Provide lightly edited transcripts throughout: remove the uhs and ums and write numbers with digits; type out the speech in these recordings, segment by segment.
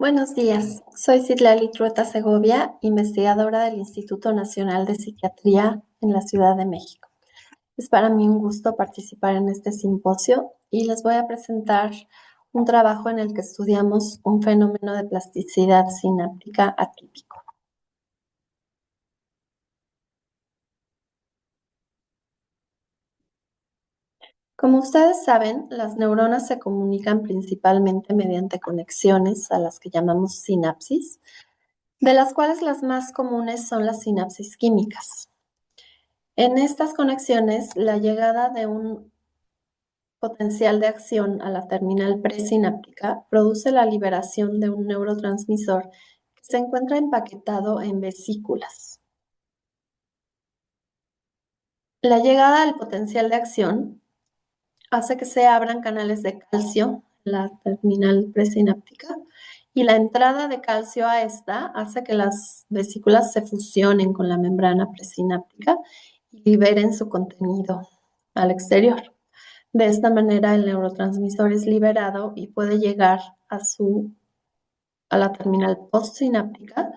Buenos días, soy Citlali Trueta Segovia, investigadora del Instituto Nacional de Psiquiatría en la Ciudad de México. Es para mí un gusto participar en este simposio y les voy a presentar un trabajo en el que estudiamos un fenómeno de plasticidad sináptica atípico. Como ustedes saben, las neuronas se comunican principalmente mediante conexiones a las que llamamos sinapsis, de las cuales las más comunes son las sinapsis químicas. En estas conexiones, la llegada de un potencial de acción a la terminal presináptica produce la liberación de un neurotransmisor que se encuentra empaquetado en vesículas. La llegada al potencial de acción hace que se abran canales de calcio en la terminal presináptica y la entrada de calcio a esta hace que las vesículas se fusionen con la membrana presináptica y liberen su contenido al exterior. De esta manera, el neurotransmisor es liberado y puede llegar a la terminal postsináptica,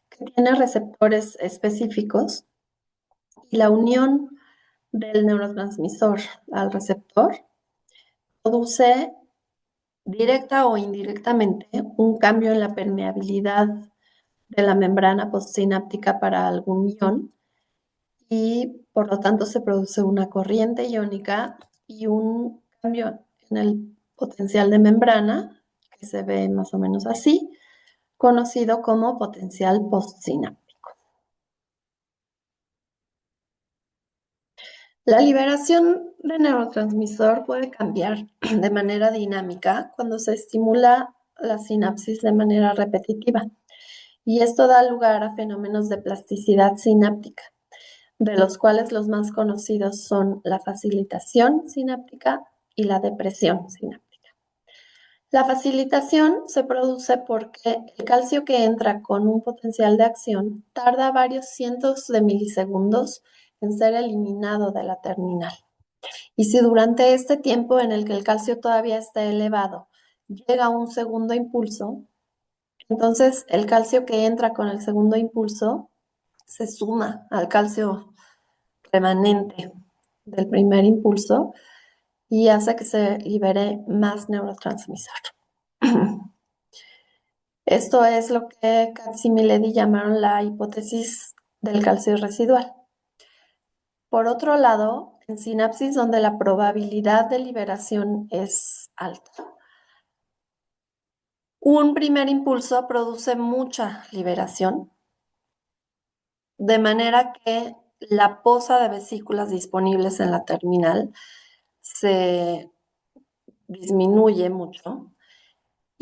que tiene receptores específicos, y la unión del neurotransmisor al receptor produce directa o indirectamente un cambio en la permeabilidad de la membrana postsináptica para algún ion y por lo tanto se produce una corriente iónica y un cambio en el potencial de membrana, que se ve más o menos así, conocido como potencial postsináptico. La liberación de neurotransmisor puede cambiar de manera dinámica cuando se estimula la sinapsis de manera repetitiva, y esto da lugar a fenómenos de plasticidad sináptica, de los cuales los más conocidos son la facilitación sináptica y la depresión sináptica. La facilitación se produce porque el calcio que entra con un potencial de acción tarda varios cientos de milisegundos en ser eliminado de la terminal. Y si durante este tiempo en el que el calcio todavía está elevado llega un segundo impulso, entonces el calcio que entra con el segundo impulso se suma al calcio remanente del primer impulso y hace que se libere más neurotransmisor. Esto es lo que Katz y Miledi llamaron la hipótesis del calcio residual. Por otro lado, en sinapsis donde la probabilidad de liberación es alta, un primer impulso produce mucha liberación, de manera que la posa de vesículas disponibles en la terminal se disminuye mucho.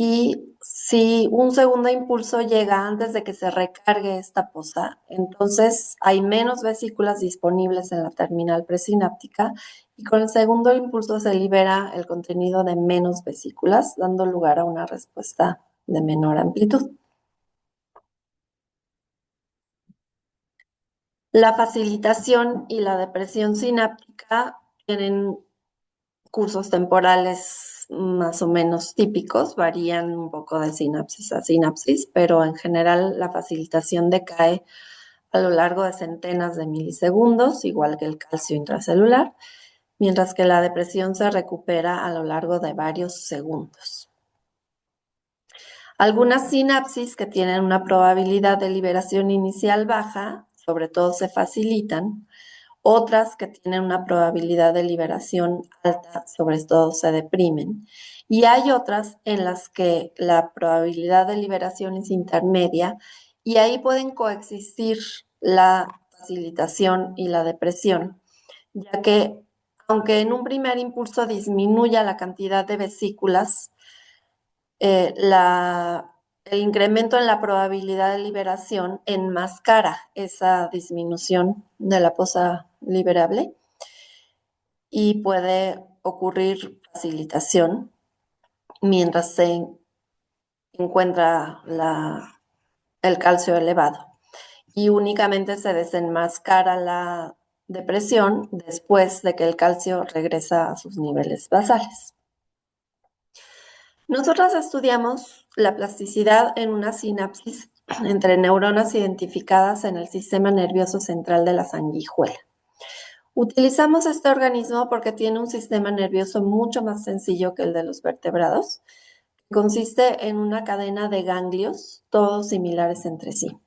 Y si un segundo impulso llega antes de que se recargue esta posa, entonces hay menos vesículas disponibles en la terminal presináptica y con el segundo impulso se libera el contenido de menos vesículas, dando lugar a una respuesta de menor amplitud. La facilitación y la depresión sináptica tienen cursos temporales más o menos típicos, varían un poco de sinapsis a sinapsis, pero en general la facilitación decae a lo largo de centenas de milisegundos, igual que el calcio intracelular, mientras que la depresión se recupera a lo largo de varios segundos. Algunas sinapsis que tienen una probabilidad de liberación inicial baja, sobre todo se facilitan, otras que tienen una probabilidad de liberación alta, sobre todo se deprimen. Y hay otras en las que la probabilidad de liberación es intermedia y ahí pueden coexistir la facilitación y la depresión, ya que aunque en un primer impulso disminuya la cantidad de vesículas, el incremento en la probabilidad de liberación enmascara esa disminución de la posa liberable y puede ocurrir facilitación mientras se encuentra el calcio elevado y únicamente se desenmascara la depresión después de que el calcio regresa a sus niveles basales. Nosotras estudiamos la plasticidad en una sinapsis entre neuronas identificadas en el sistema nervioso central de la sanguijuela. Utilizamos este organismo porque tiene un sistema nervioso mucho más sencillo que el de los vertebrados. Consiste en una cadena de ganglios, todos similares entre sí.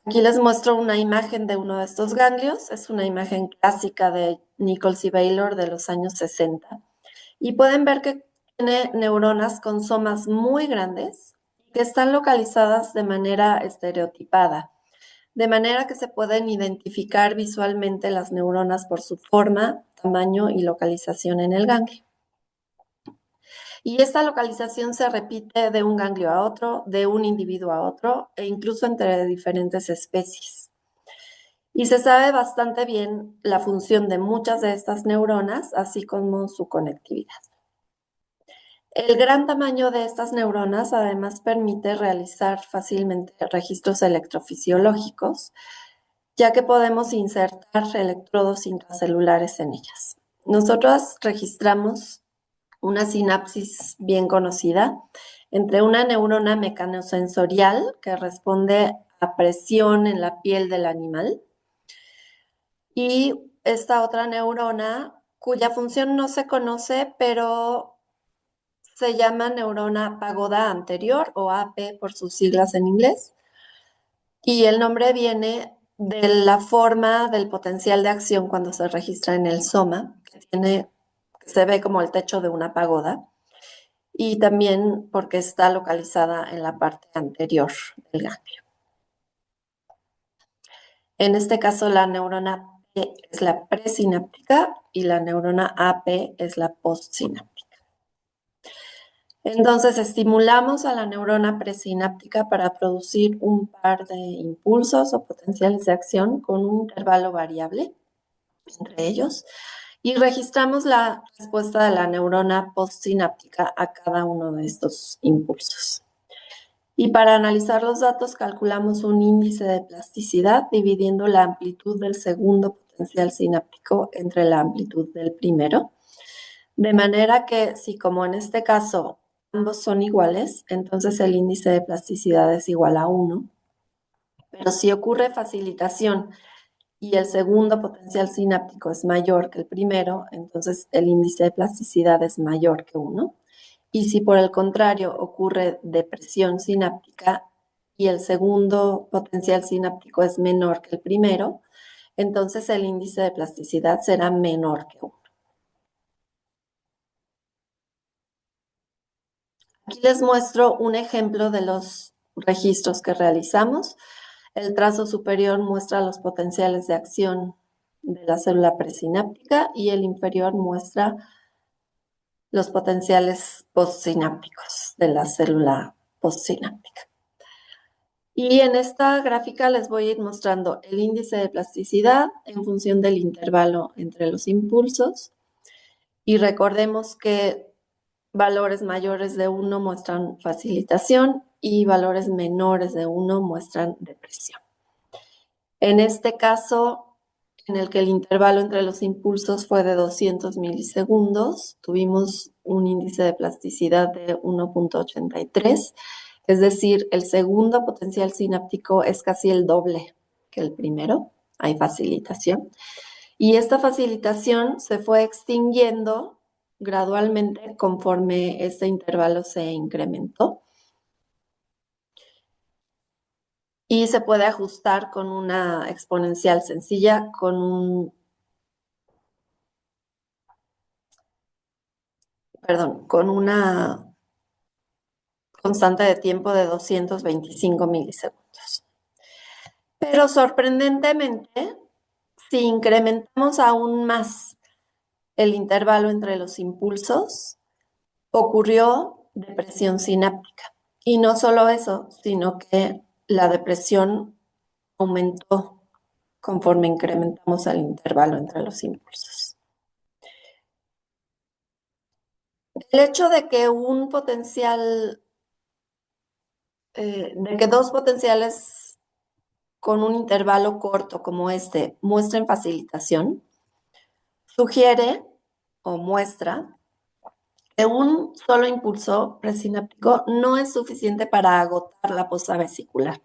Aquí les muestro una imagen de uno de estos ganglios. Es una imagen clásica de Nichols y Baylor de los años 60. Y pueden ver que tiene neuronas con somas muy grandes que están localizadas de manera estereotipada, de manera que se pueden identificar visualmente las neuronas por su forma, tamaño y localización en el ganglio. Y esta localización se repite de un ganglio a otro, de un individuo a otro e incluso entre diferentes especies. Y se sabe bastante bien la función de muchas de estas neuronas, así como su conectividad. El gran tamaño de estas neuronas además permite realizar fácilmente registros electrofisiológicos, ya que podemos insertar electrodos intracelulares en ellas. Nosotros registramos una sinapsis bien conocida entre una neurona mecanosensorial que responde a presión en la piel del animal y esta otra neurona cuya función no se conoce, pero se llama neurona pagoda anterior o AP por sus siglas en inglés. Y el nombre viene de la forma del potencial de acción cuando se registra en el soma, que se ve como el techo de una pagoda, y también porque está localizada en la parte anterior del ganglio. En este caso, la neurona P es la presináptica y la neurona AP es la postsináptica. Entonces, estimulamos a la neurona presináptica para producir un par de impulsos o potenciales de acción con un intervalo variable entre ellos y registramos la respuesta de la neurona postsináptica a cada uno de estos impulsos. Y para analizar los datos calculamos un índice de plasticidad dividiendo la amplitud del segundo potencial sináptico entre la amplitud del primero. De manera que si como en este caso ambos son iguales, entonces el índice de plasticidad es igual a 1. Pero si ocurre facilitación y el segundo potencial sináptico es mayor que el primero, entonces el índice de plasticidad es mayor que 1. Y si por el contrario ocurre depresión sináptica y el segundo potencial sináptico es menor que el primero, entonces el índice de plasticidad será menor que 1. Aquí les muestro un ejemplo de los registros que realizamos. El trazo superior muestra los potenciales de acción de la célula presináptica y el inferior muestra los potenciales postsinápticos de la célula postsináptica. Y en esta gráfica les voy a ir mostrando el índice de plasticidad en función del intervalo entre los impulsos. Y recordemos que valores mayores de 1 muestran facilitación y valores menores de 1 muestran depresión. En este caso, en el que el intervalo entre los impulsos fue de 200 milisegundos, tuvimos un índice de plasticidad de 1.83, es decir, el segundo potencial sináptico es casi el doble que el primero, hay facilitación. Y esta facilitación se fue extinguiendo gradualmente conforme este intervalo se incrementó. Y se puede ajustar con una exponencial sencilla, con una constante de tiempo de 225 milisegundos. Pero sorprendentemente, si incrementamos aún más el intervalo entre los impulsos, ocurrió depresión sináptica. Y no solo eso, sino que la depresión aumentó conforme incrementamos el intervalo entre los impulsos. El hecho de que de que dos potenciales con un intervalo corto como este muestren facilitación, sugiere o muestra que un solo impulso presináptico no es suficiente para agotar la fosa vesicular.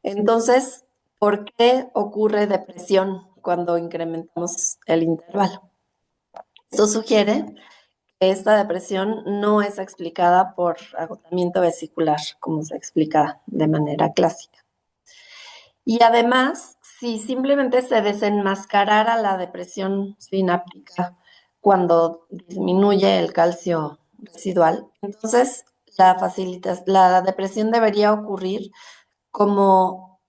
Entonces, ¿por qué ocurre depresión cuando incrementamos el intervalo? Esto sugiere que esta depresión no es explicada por agotamiento vesicular, como se explica de manera clásica. Y además, si simplemente se desenmascarara la depresión sináptica cuando disminuye el calcio residual, entonces la depresión debería ocurrir como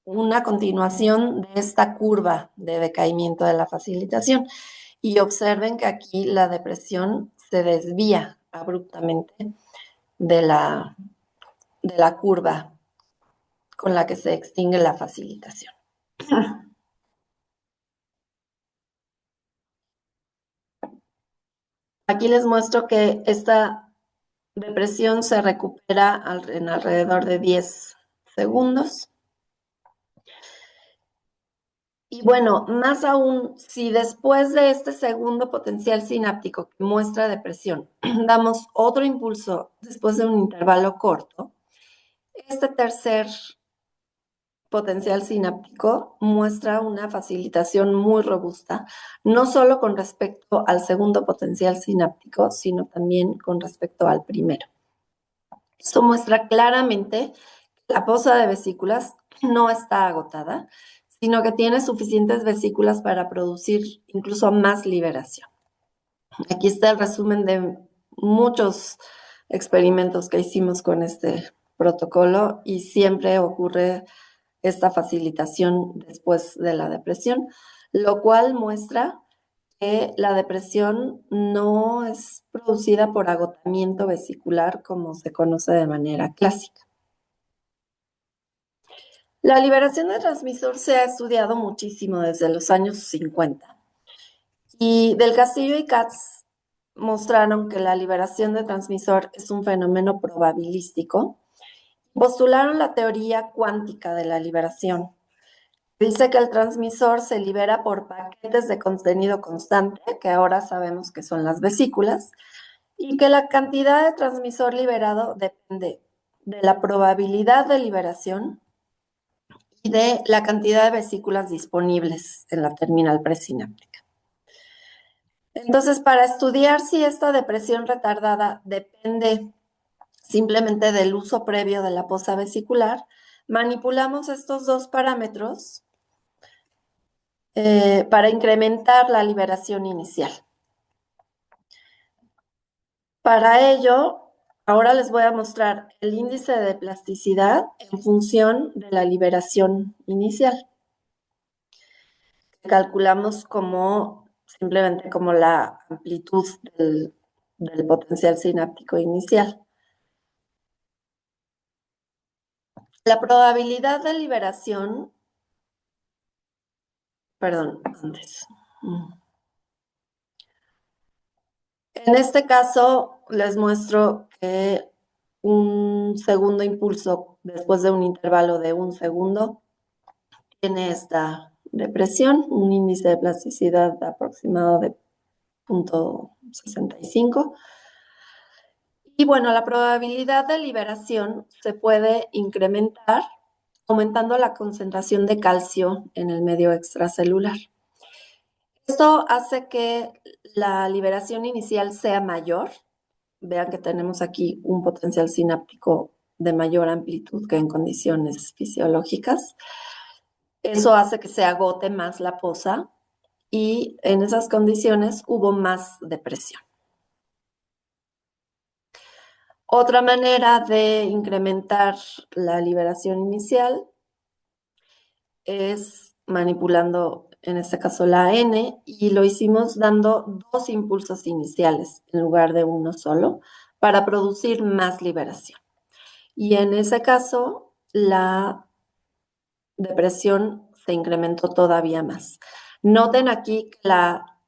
una continuación de esta curva de decaimiento de la facilitación. Y observen que aquí la depresión se desvía abruptamente de la curva con la que se extingue la facilitación. Aquí les muestro que esta depresión se recupera en alrededor de 10 segundos. Y bueno, más aún, si después de este segundo potencial sináptico que muestra depresión, damos otro impulso después de un intervalo corto, este tercer potencial sináptico muestra una facilitación muy robusta, no solo con respecto al segundo potencial sináptico, sino también con respecto al primero. Esto muestra claramente que la fosa de vesículas no está agotada, sino que tiene suficientes vesículas para producir incluso más liberación. Aquí está el resumen de muchos experimentos que hicimos con este protocolo y siempre ocurre esta facilitación después de la depresión, lo cual muestra que la depresión no es producida por agotamiento vesicular como se conoce de manera clásica. La liberación de transmisor se ha estudiado muchísimo desde los años 50 y Del Castillo y Katz mostraron que la liberación de transmisor es un fenómeno probabilístico. Postularon la teoría cuántica de la liberación. Dice que el transmisor se libera por paquetes de contenido constante, que ahora sabemos que son las vesículas, y que la cantidad de transmisor liberado depende de la probabilidad de liberación y de la cantidad de vesículas disponibles en la terminal presináptica. Entonces, para estudiar si esta depresión retardada depende simplemente del uso previo de la fosa vesicular, manipulamos estos dos parámetros para incrementar la liberación inicial. Para ello, ahora les voy a mostrar el índice de plasticidad en función de la liberación inicial. Calculamos como simplemente como la amplitud del potencial sináptico inicial. La probabilidad de liberación, perdón, antes. En este caso, les muestro que un segundo impulso después de un intervalo de un segundo tiene esta depresión, un índice de plasticidad aproximado de 0.65. Y bueno, la probabilidad de liberación se puede incrementar aumentando la concentración de calcio en el medio extracelular. Esto hace que la liberación inicial sea mayor. Vean que tenemos aquí un potencial sináptico de mayor amplitud que en condiciones fisiológicas. Eso hace que se agote más la fosa y en esas condiciones hubo más depresión. Otra manera de incrementar la liberación inicial es manipulando, en este caso, la N, y lo hicimos dando dos impulsos iniciales en lugar de uno solo para producir más liberación. Y en ese caso, la depresión se incrementó todavía más. Noten aquí que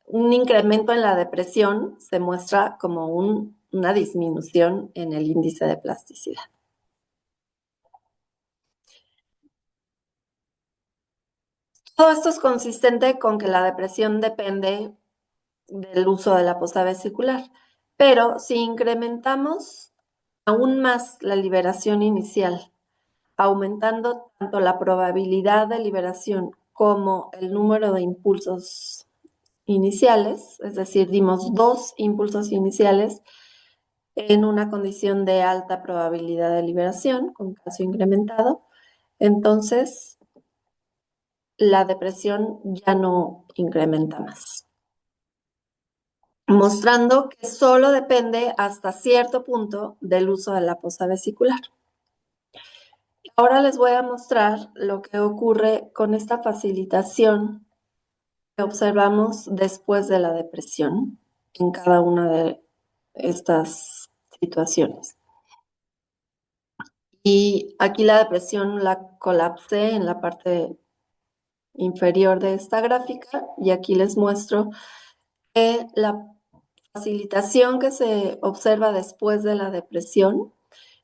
un incremento en la depresión se muestra como una disminución en el índice de plasticidad. Todo esto es consistente con que la depresión depende del uso de la fosa vesicular, Pero si incrementamos aún más la liberación inicial, aumentando tanto la probabilidad de liberación como el número de impulsos iniciales, es decir, dimos 2 impulsos iniciales en una condición de alta probabilidad de liberación con calcio incrementado, entonces la depresión ya no incrementa más, mostrando que solo depende hasta cierto punto del uso de la fosa vesicular. Ahora les voy a mostrar lo que ocurre con esta facilitación que observamos después de la depresión en cada una de estas situaciones. Y aquí la depresión la colapsé en la parte inferior de esta gráfica y aquí les muestro que la facilitación que se observa después de la depresión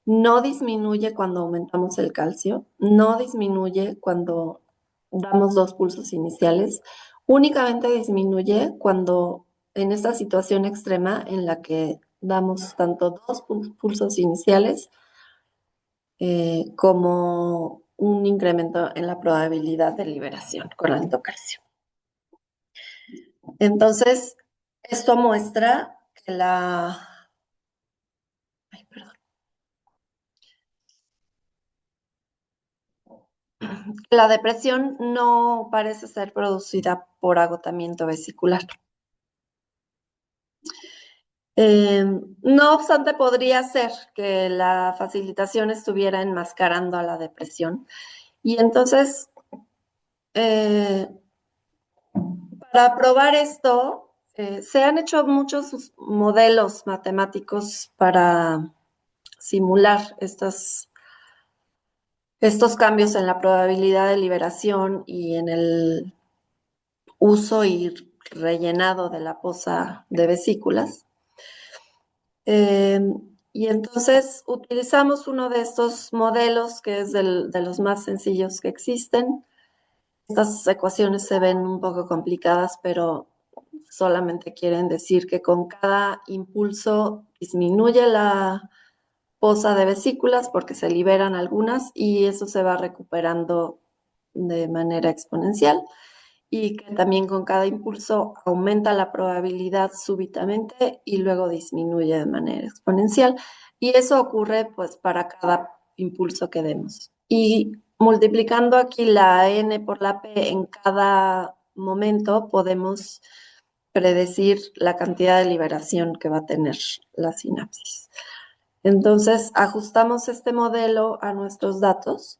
no disminuye cuando aumentamos el calcio, no disminuye cuando damos 2 pulsos iniciales, únicamente disminuye cuando en esta situación extrema en la que damos tanto 2 pulsos iniciales como un incremento en la probabilidad de liberación con alto calcio. Entonces, esto muestra que la depresión no parece ser producida por agotamiento vesicular. No obstante, podría ser que la facilitación estuviera enmascarando a la depresión. Y entonces, para probar esto, se han hecho muchos modelos matemáticos para simular estos cambios en la probabilidad de liberación y en el uso y rellenado de la fosa de vesículas. Y entonces utilizamos uno de estos modelos que es de los más sencillos que existen. Estas ecuaciones se ven un poco complicadas, pero solamente quieren decir que con cada impulso disminuye la fosa de vesículas porque se liberan algunas y eso se va recuperando de manera exponencial y que también con cada impulso aumenta la probabilidad súbitamente y luego disminuye de manera exponencial. Y eso ocurre pues para cada impulso que demos. Y multiplicando aquí la n por la p en cada momento podemos predecir la cantidad de liberación que va a tener la sinapsis. Entonces ajustamos este modelo a nuestros datos.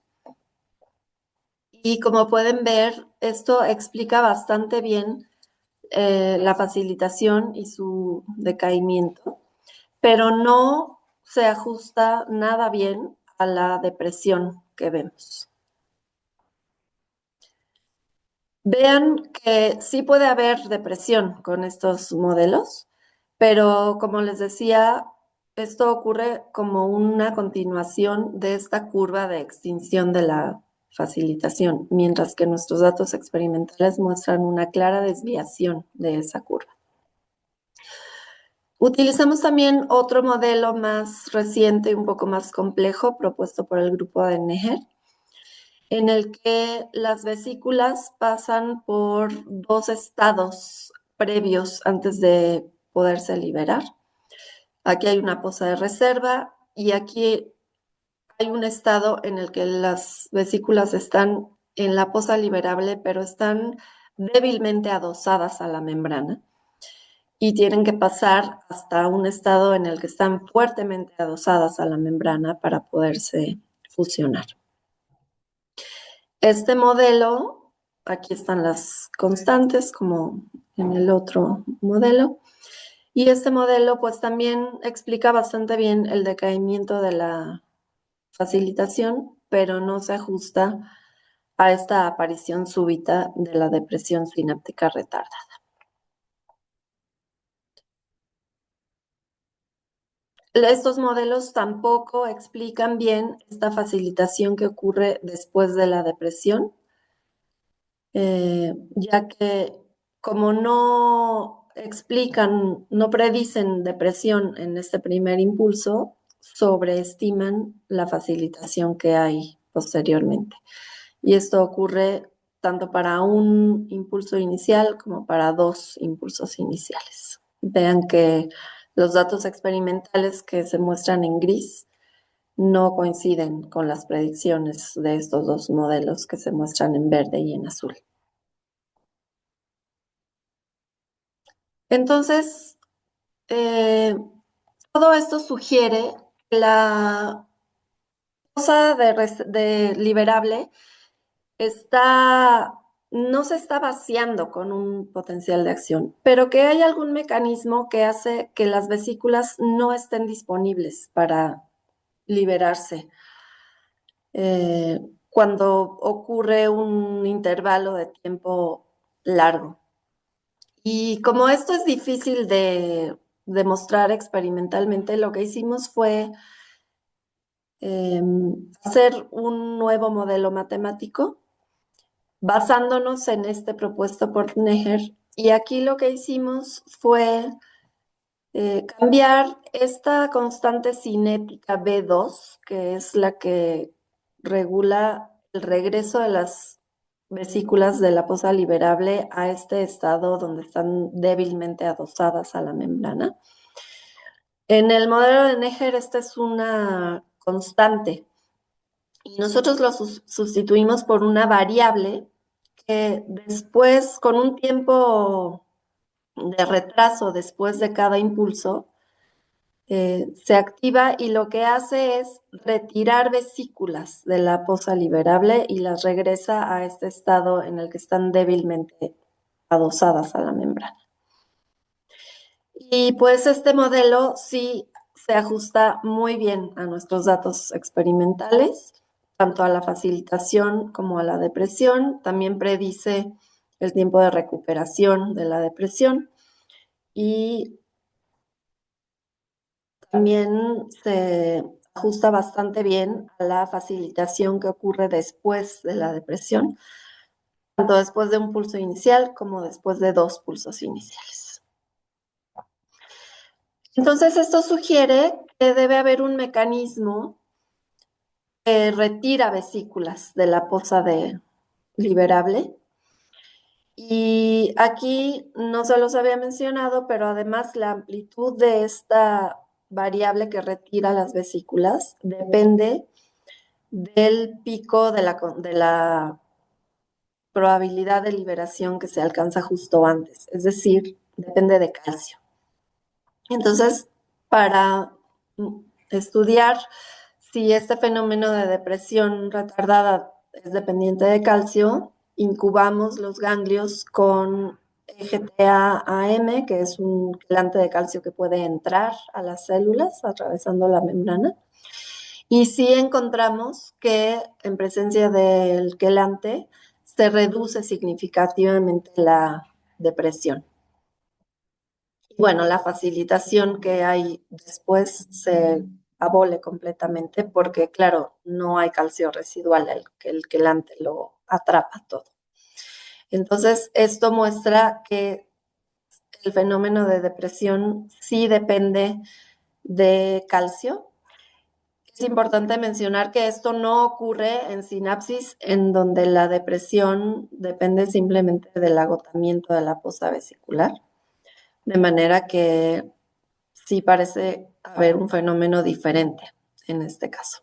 Y como pueden ver, esto explica bastante bien la facilitación y su decaimiento, pero no se ajusta nada bien a la depresión que vemos. Vean que sí puede haber depresión con estos modelos, pero como les decía, esto ocurre como una continuación de esta curva de extinción de la facilitación, mientras que nuestros datos experimentales muestran una clara desviación de esa curva. Utilizamos también otro modelo más reciente, un poco más complejo, propuesto por el grupo de Neher, en el que las vesículas pasan por 2 estados previos antes de poderse liberar. Aquí hay una fosa de reserva y aquí hay un estado en el que las vesículas están en la fosa liberable, pero están débilmente adosadas a la membrana y tienen que pasar hasta un estado en el que están fuertemente adosadas a la membrana para poderse fusionar. Este modelo, aquí están las constantes como en el otro modelo, y este modelo pues también explica bastante bien el decaimiento de la facilitación, pero no se ajusta a esta aparición súbita de la depresión sináptica retardada. Estos modelos tampoco explican bien esta facilitación que ocurre después de la depresión, ya que como no explican, no predicen depresión en este primer impulso, sobreestiman la facilitación que hay posteriormente. Y esto ocurre tanto para un impulso inicial como para dos impulsos iniciales. Vean que los datos experimentales que se muestran en gris no coinciden con las predicciones de estos dos modelos que se muestran en verde y en azul. Entonces, todo esto sugiere que la fosa de liberable no se está vaciando con un potencial de acción, pero que hay algún mecanismo que hace que las vesículas no estén disponibles para liberarse cuando ocurre un intervalo de tiempo largo. Y como esto es difícil de demostrar experimentalmente, lo que hicimos fue hacer un nuevo modelo matemático basándonos en este propuesto por Neher. Y aquí lo que hicimos fue cambiar esta constante cinética B2, que es la que regula el regreso de las vesículas de la fosa liberable a este estado donde están débilmente adosadas a la membrana. En el modelo de Neher esta es una constante y nosotros lo sustituimos por una variable que después, con un tiempo de retraso después de cada impulso, se activa y lo que hace es retirar vesículas de la fosa liberable y las regresa a este estado en el que están débilmente adosadas a la membrana. Y pues este modelo sí se ajusta muy bien a nuestros datos experimentales, tanto a la facilitación como a la depresión. También predice el tiempo de recuperación de la depresión y también se ajusta bastante bien a la facilitación que ocurre después de la depresión, tanto después de un pulso inicial como después de dos pulsos iniciales. Entonces, esto sugiere que debe haber un mecanismo que retira vesículas de la fosa liberable. Y aquí no se los había mencionado, pero además la amplitud de esta variable que retira las vesículas depende del pico de la probabilidad de liberación que se alcanza justo antes, es decir, depende de calcio. Entonces, para estudiar si este fenómeno de depresión retardada es dependiente de calcio, incubamos los ganglios con EGTA-AM, que es un quelante de calcio que puede entrar a las células atravesando la membrana. Y sí encontramos que en presencia del quelante se reduce significativamente la depresión. Bueno, la facilitación que hay después se abole completamente porque, claro, no hay calcio residual, el quelante lo atrapa todo. Entonces, esto muestra que el fenómeno de depresión sí depende de calcio. Es importante mencionar que esto no ocurre en sinapsis en donde la depresión depende simplemente del agotamiento de la fosa vesicular, de manera que sí parece haber un fenómeno diferente en este caso.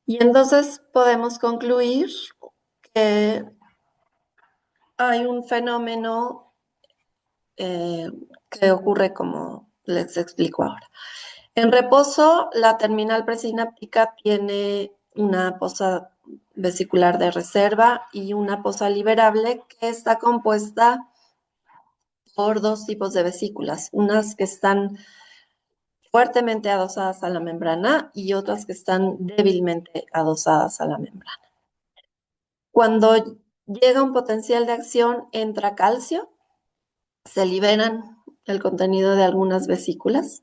Y entonces podemos concluir que hay un fenómeno que ocurre como les explico ahora. En reposo, la terminal presináptica tiene una fosa vesicular de reserva y una fosa liberable que está compuesta por dos tipos de vesículas, unas que están fuertemente adosadas a la membrana y otras que están débilmente adosadas a la membrana. Cuando llega un potencial de acción, entra calcio, se liberan el contenido de algunas vesículas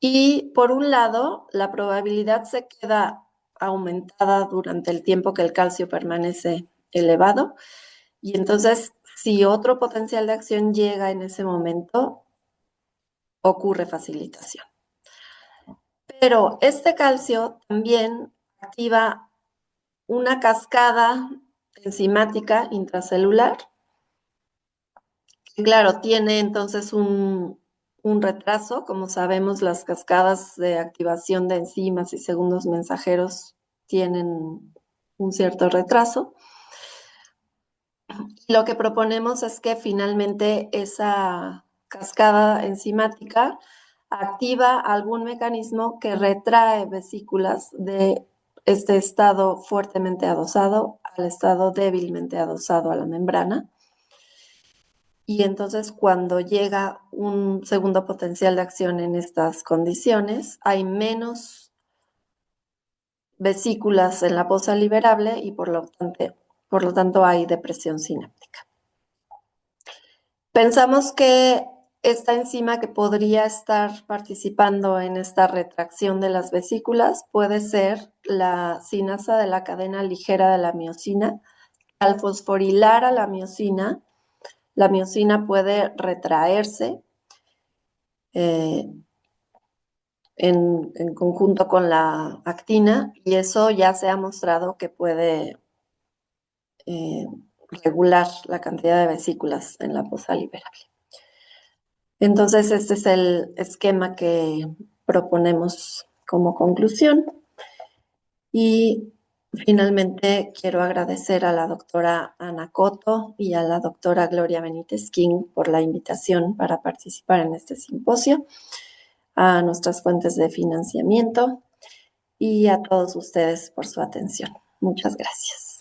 y por un lado, la probabilidad se queda aumentada durante el tiempo que el calcio permanece elevado y entonces si otro potencial de acción llega en ese momento, ocurre facilitación. Pero este calcio también activa una cascada enzimática intracelular. Claro, tiene entonces un retraso. Como sabemos, las cascadas de activación de enzimas y segundos mensajeros tienen un cierto retraso. Lo que proponemos es que finalmente esa cascada enzimática activa algún mecanismo que retrae vesículas de este estado fuertemente adosado al estado débilmente adosado a la membrana. Y entonces cuando llega un segundo potencial de acción en estas condiciones, hay menos vesículas en la fosa liberable y por lo tanto hay depresión sináptica. Pensamos que esta enzima que podría estar participando en esta retracción de las vesículas puede ser la cinasa de la cadena ligera de la miosina. Al fosforilar a la miosina puede retraerse en conjunto con la actina, y eso ya se ha mostrado que puede regular la cantidad de vesículas en la fosa liberable. Entonces, este es el esquema que proponemos como conclusión. Y finalmente quiero agradecer a la doctora Ana Coto y a la doctora Gloria Benítez King por la invitación para participar en este simposio, a nuestras fuentes de financiamiento y a todos ustedes por su atención. Muchas gracias.